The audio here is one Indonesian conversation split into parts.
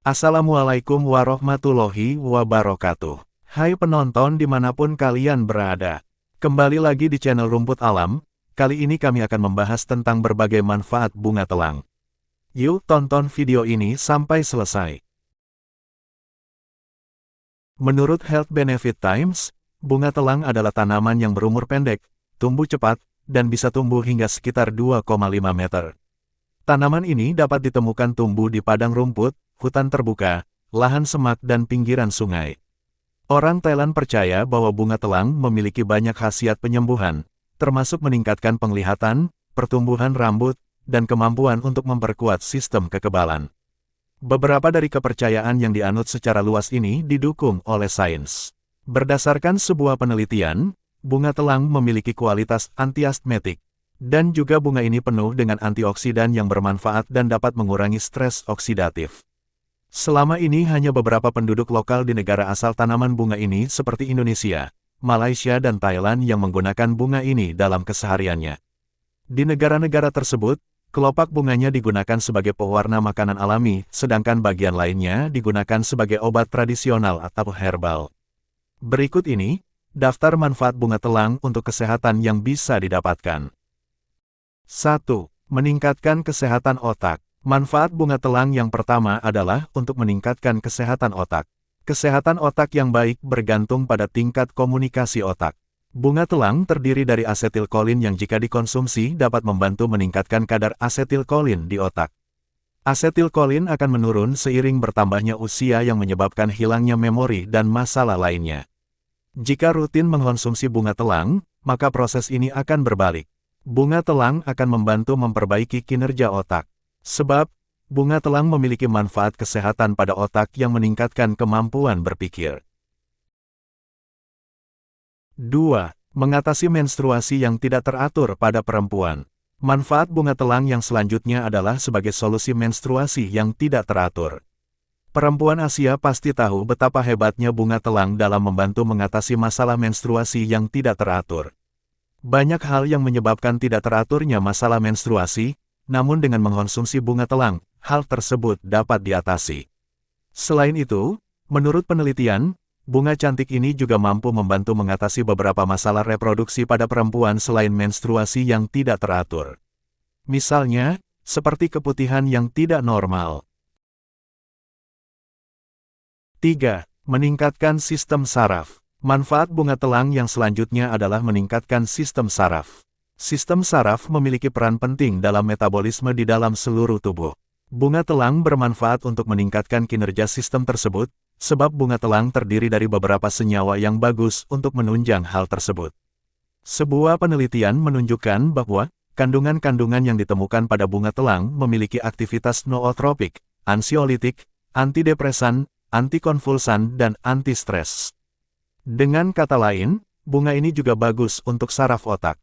Assalamualaikum warahmatullahi wabarakatuh. Hai penonton dimanapun kalian berada. Kembali lagi di channel Rumput Alam. Kali ini kami akan membahas tentang berbagai manfaat bunga telang. Yuk tonton video ini sampai selesai. Menurut Health Benefit Times, bunga telang adalah tanaman yang berumur pendek, tumbuh cepat, dan bisa tumbuh hingga sekitar 2,5 meter. Tanaman ini dapat ditemukan tumbuh di padang rumput, hutan terbuka, lahan semak dan pinggiran sungai. Orang Thailand percaya bahwa bunga telang memiliki banyak khasiat penyembuhan, termasuk meningkatkan penglihatan, pertumbuhan rambut, dan kemampuan untuk memperkuat sistem kekebalan. Beberapa dari kepercayaan yang dianut secara luas ini didukung oleh sains. Berdasarkan sebuah penelitian, bunga telang memiliki kualitas antiastmetik, dan juga bunga ini penuh dengan antioksidan yang bermanfaat dan dapat mengurangi stres oksidatif. Selama ini hanya beberapa penduduk lokal di negara asal tanaman bunga ini seperti Indonesia, Malaysia dan Thailand yang menggunakan bunga ini dalam kesehariannya. Di negara-negara tersebut, kelopak bunganya digunakan sebagai pewarna makanan alami, sedangkan bagian lainnya digunakan sebagai obat tradisional atau herbal. Berikut ini, daftar manfaat bunga telang untuk kesehatan yang bisa didapatkan. 1. Meningkatkan kesehatan otak. Manfaat bunga telang yang pertama adalah untuk meningkatkan kesehatan otak. Kesehatan otak yang baik bergantung pada tingkat komunikasi otak. Bunga telang terdiri dari asetilkolin yang jika dikonsumsi dapat membantu meningkatkan kadar asetilkolin di otak. Asetilkolin akan menurun seiring bertambahnya usia yang menyebabkan hilangnya memori dan masalah lainnya. Jika rutin mengkonsumsi bunga telang, maka proses ini akan berbalik. Bunga telang akan membantu memperbaiki kinerja otak. Sebab, bunga telang memiliki manfaat kesehatan pada otak yang meningkatkan kemampuan berpikir. 2. Mengatasi menstruasi yang tidak teratur pada perempuan. Manfaat bunga telang yang selanjutnya adalah sebagai solusi menstruasi yang tidak teratur. Perempuan Asia pasti tahu betapa hebatnya bunga telang dalam membantu mengatasi masalah menstruasi yang tidak teratur. Banyak hal yang menyebabkan tidak teraturnya masalah menstruasi, namun dengan mengkonsumsi bunga telang, hal tersebut dapat diatasi. Selain itu, menurut penelitian, bunga cantik ini juga mampu membantu mengatasi beberapa masalah reproduksi pada perempuan selain menstruasi yang tidak teratur. Misalnya, seperti keputihan yang tidak normal. 3. Meningkatkan sistem saraf. Manfaat bunga telang yang selanjutnya adalah meningkatkan sistem saraf. Sistem saraf memiliki peran penting dalam metabolisme di dalam seluruh tubuh. Bunga telang bermanfaat untuk meningkatkan kinerja sistem tersebut, sebab bunga telang terdiri dari beberapa senyawa yang bagus untuk menunjang hal tersebut. Sebuah penelitian menunjukkan bahwa kandungan-kandungan yang ditemukan pada bunga telang memiliki aktivitas nootropik, ansiolitik, antidepresan, antikonvulsan, dan anti-stres. Dengan kata lain, bunga ini juga bagus untuk saraf otak.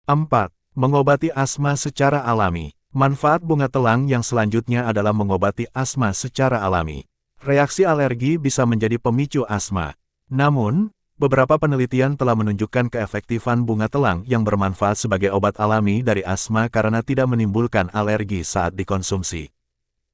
4. Mengobati asma secara alami. Manfaat bunga telang yang selanjutnya adalah mengobati asma secara alami. Reaksi alergi bisa menjadi pemicu asma. Namun, beberapa penelitian telah menunjukkan keefektifan bunga telang yang bermanfaat sebagai obat alami dari asma karena tidak menimbulkan alergi saat dikonsumsi.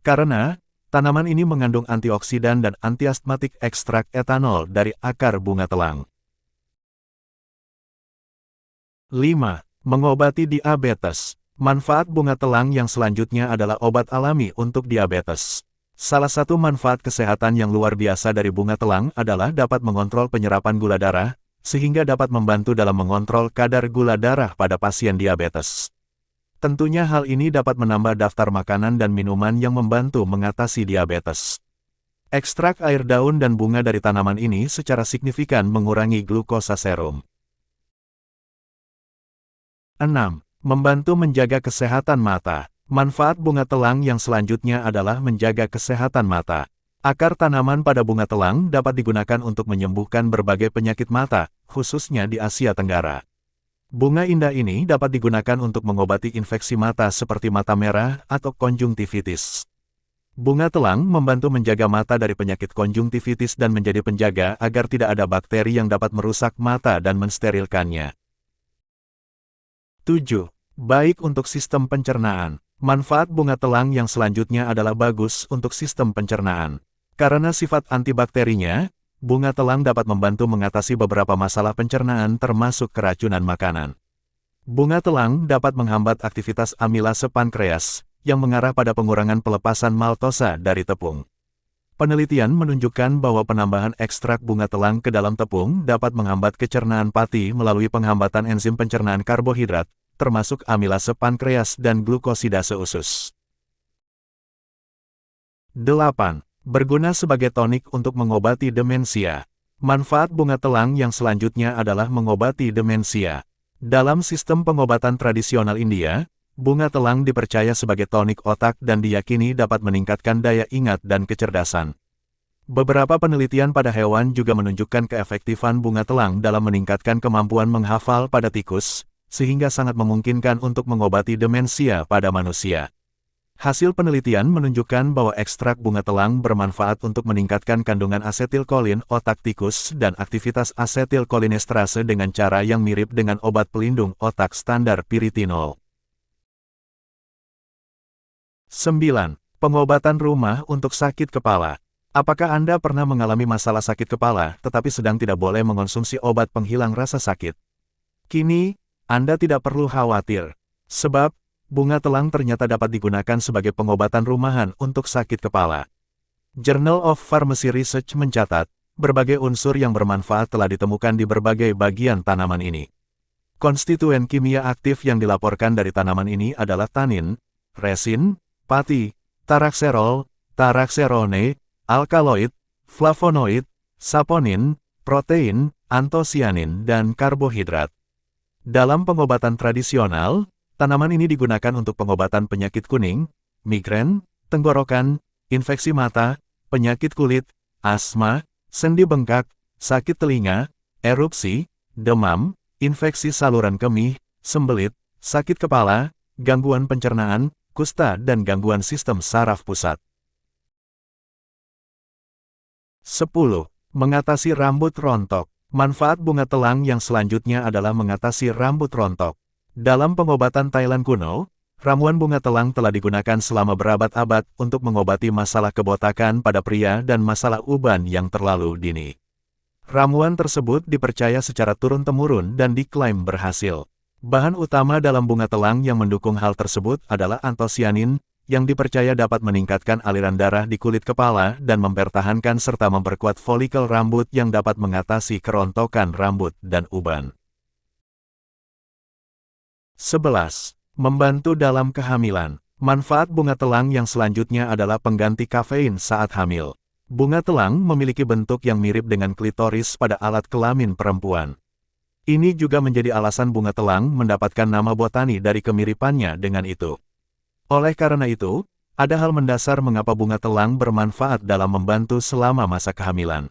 Karena, tanaman ini mengandung antioksidan dan antiastmatik ekstrak etanol dari akar bunga telang. 5. Mengobati diabetes. Manfaat bunga telang yang selanjutnya adalah obat alami untuk diabetes. Salah satu manfaat kesehatan yang luar biasa dari bunga telang adalah dapat mengontrol penyerapan gula darah, sehingga dapat membantu dalam mengontrol kadar gula darah pada pasien diabetes. Tentunya hal ini dapat menambah daftar makanan dan minuman yang membantu mengatasi diabetes. Ekstrak air daun dan bunga dari tanaman ini secara signifikan mengurangi glukosa serum. 6. Membantu menjaga kesehatan mata. Manfaat bunga telang yang selanjutnya adalah menjaga kesehatan mata. Akar tanaman pada bunga telang dapat digunakan untuk menyembuhkan berbagai penyakit mata, khususnya di Asia Tenggara. Bunga indah ini dapat digunakan untuk mengobati infeksi mata seperti mata merah atau konjungtivitis. Bunga telang membantu menjaga mata dari penyakit konjungtivitis dan menjadi penjaga agar tidak ada bakteri yang dapat merusak mata dan mensterilkannya. 7. Baik untuk sistem pencernaan. Manfaat bunga telang yang selanjutnya adalah bagus untuk sistem pencernaan. Karena sifat antibakterinya, bunga telang dapat membantu mengatasi beberapa masalah pencernaan termasuk keracunan makanan. Bunga telang dapat menghambat aktivitas amilase pankreas, yang mengarah pada pengurangan pelepasan maltosa dari tepung. Penelitian menunjukkan bahwa penambahan ekstrak bunga telang ke dalam tepung dapat menghambat kecernaan pati melalui penghambatan enzim pencernaan karbohidrat, termasuk amilase pankreas dan glukosidase usus. 8. Berguna sebagai tonik untuk mengobati demensia. Manfaat bunga telang yang selanjutnya adalah mengobati demensia. Dalam sistem pengobatan tradisional India, bunga telang dipercaya sebagai tonik otak dan diyakini dapat meningkatkan daya ingat dan kecerdasan. Beberapa penelitian pada hewan juga menunjukkan keefektifan bunga telang dalam meningkatkan kemampuan menghafal pada tikus, sehingga sangat memungkinkan untuk mengobati demensia pada manusia. Hasil penelitian menunjukkan bahwa ekstrak bunga telang bermanfaat untuk meningkatkan kandungan asetilkolin otak tikus dan aktivitas asetilkolinesterase dengan cara yang mirip dengan obat pelindung otak standar piritinol. 9. Pengobatan rumah untuk sakit kepala. Apakah Anda pernah mengalami masalah sakit kepala tetapi sedang tidak boleh mengonsumsi obat penghilang rasa sakit? Kini, Anda tidak perlu khawatir. Sebab, bunga telang ternyata dapat digunakan sebagai pengobatan rumahan untuk sakit kepala. Journal of Pharmacy Research mencatat, berbagai unsur yang bermanfaat telah ditemukan di berbagai bagian tanaman ini. Konstituen kimia aktif yang dilaporkan dari tanaman ini adalah tanin, resin, pati, tarakserol, tarakserone, alkaloid, flavonoid, saponin, protein, antosianin, dan karbohidrat. Dalam pengobatan tradisional, tanaman ini digunakan untuk pengobatan penyakit kuning, migrain, tenggorokan, infeksi mata, penyakit kulit, asma, sendi bengkak, sakit telinga, erupsi, demam, infeksi saluran kemih, sembelit, sakit kepala, gangguan pencernaan, kusta dan gangguan sistem saraf pusat. 10. Mengatasi rambut rontok. Manfaat bunga telang yang selanjutnya adalah mengatasi rambut rontok. Dalam pengobatan Thailand kuno, ramuan bunga telang telah digunakan selama berabad-abad untuk mengobati masalah kebotakan pada pria dan masalah uban yang terlalu dini. Ramuan tersebut dipercaya secara turun-temurun dan diklaim berhasil. Bahan utama dalam bunga telang yang mendukung hal tersebut adalah antosianin, yang dipercaya dapat meningkatkan aliran darah di kulit kepala dan mempertahankan serta memperkuat folikel rambut yang dapat mengatasi kerontokan rambut dan uban. 11. Membantu dalam kehamilan. Manfaat bunga telang yang selanjutnya adalah pengganti kafein saat hamil. Bunga telang memiliki bentuk yang mirip dengan klitoris pada alat kelamin perempuan. Ini juga menjadi alasan bunga telang mendapatkan nama botani dari kemiripannya dengan itu. Oleh karena itu, ada hal mendasar mengapa bunga telang bermanfaat dalam membantu selama masa kehamilan.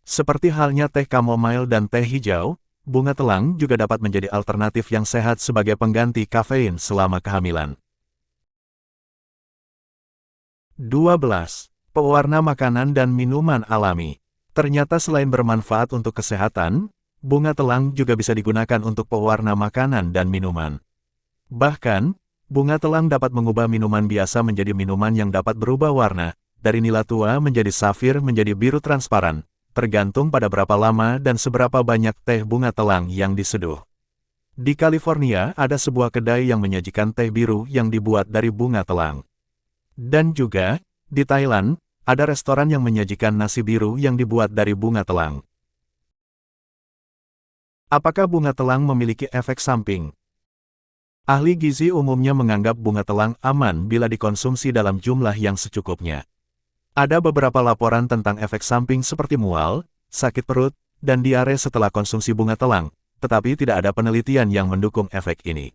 Seperti halnya teh chamomile dan teh hijau, bunga telang juga dapat menjadi alternatif yang sehat sebagai pengganti kafein selama kehamilan. 12. Pewarna makanan dan minuman alami. Ternyata selain bermanfaat untuk kesehatan, bunga telang juga bisa digunakan untuk pewarna makanan dan minuman. Bahkan, bunga telang dapat mengubah minuman biasa menjadi minuman yang dapat berubah warna, dari nila tua menjadi safir menjadi biru transparan, tergantung pada berapa lama dan seberapa banyak teh bunga telang yang diseduh. Di California ada sebuah kedai yang menyajikan teh biru yang dibuat dari bunga telang. Dan juga, di Thailand, ada restoran yang menyajikan nasi biru yang dibuat dari bunga telang. Apakah bunga telang memiliki efek samping? Ahli gizi umumnya menganggap bunga telang aman bila dikonsumsi dalam jumlah yang secukupnya. Ada beberapa laporan tentang efek samping seperti mual, sakit perut, dan diare setelah konsumsi bunga telang, tetapi tidak ada penelitian yang mendukung efek ini.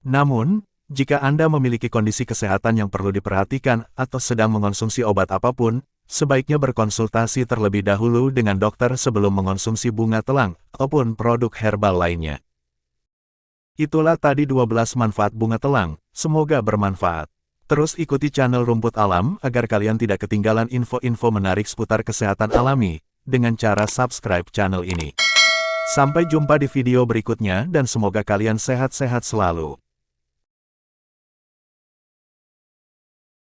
Namun, jika Anda memiliki kondisi kesehatan yang perlu diperhatikan atau sedang mengonsumsi obat apapun, sebaiknya berkonsultasi terlebih dahulu dengan dokter sebelum mengonsumsi bunga telang ataupun produk herbal lainnya. Itulah tadi 12 manfaat bunga telang, semoga bermanfaat. Terus ikuti channel Rumput Alam agar kalian tidak ketinggalan info-info menarik seputar kesehatan alami, dengan cara subscribe channel ini. Sampai jumpa di video berikutnya dan semoga kalian sehat-sehat selalu.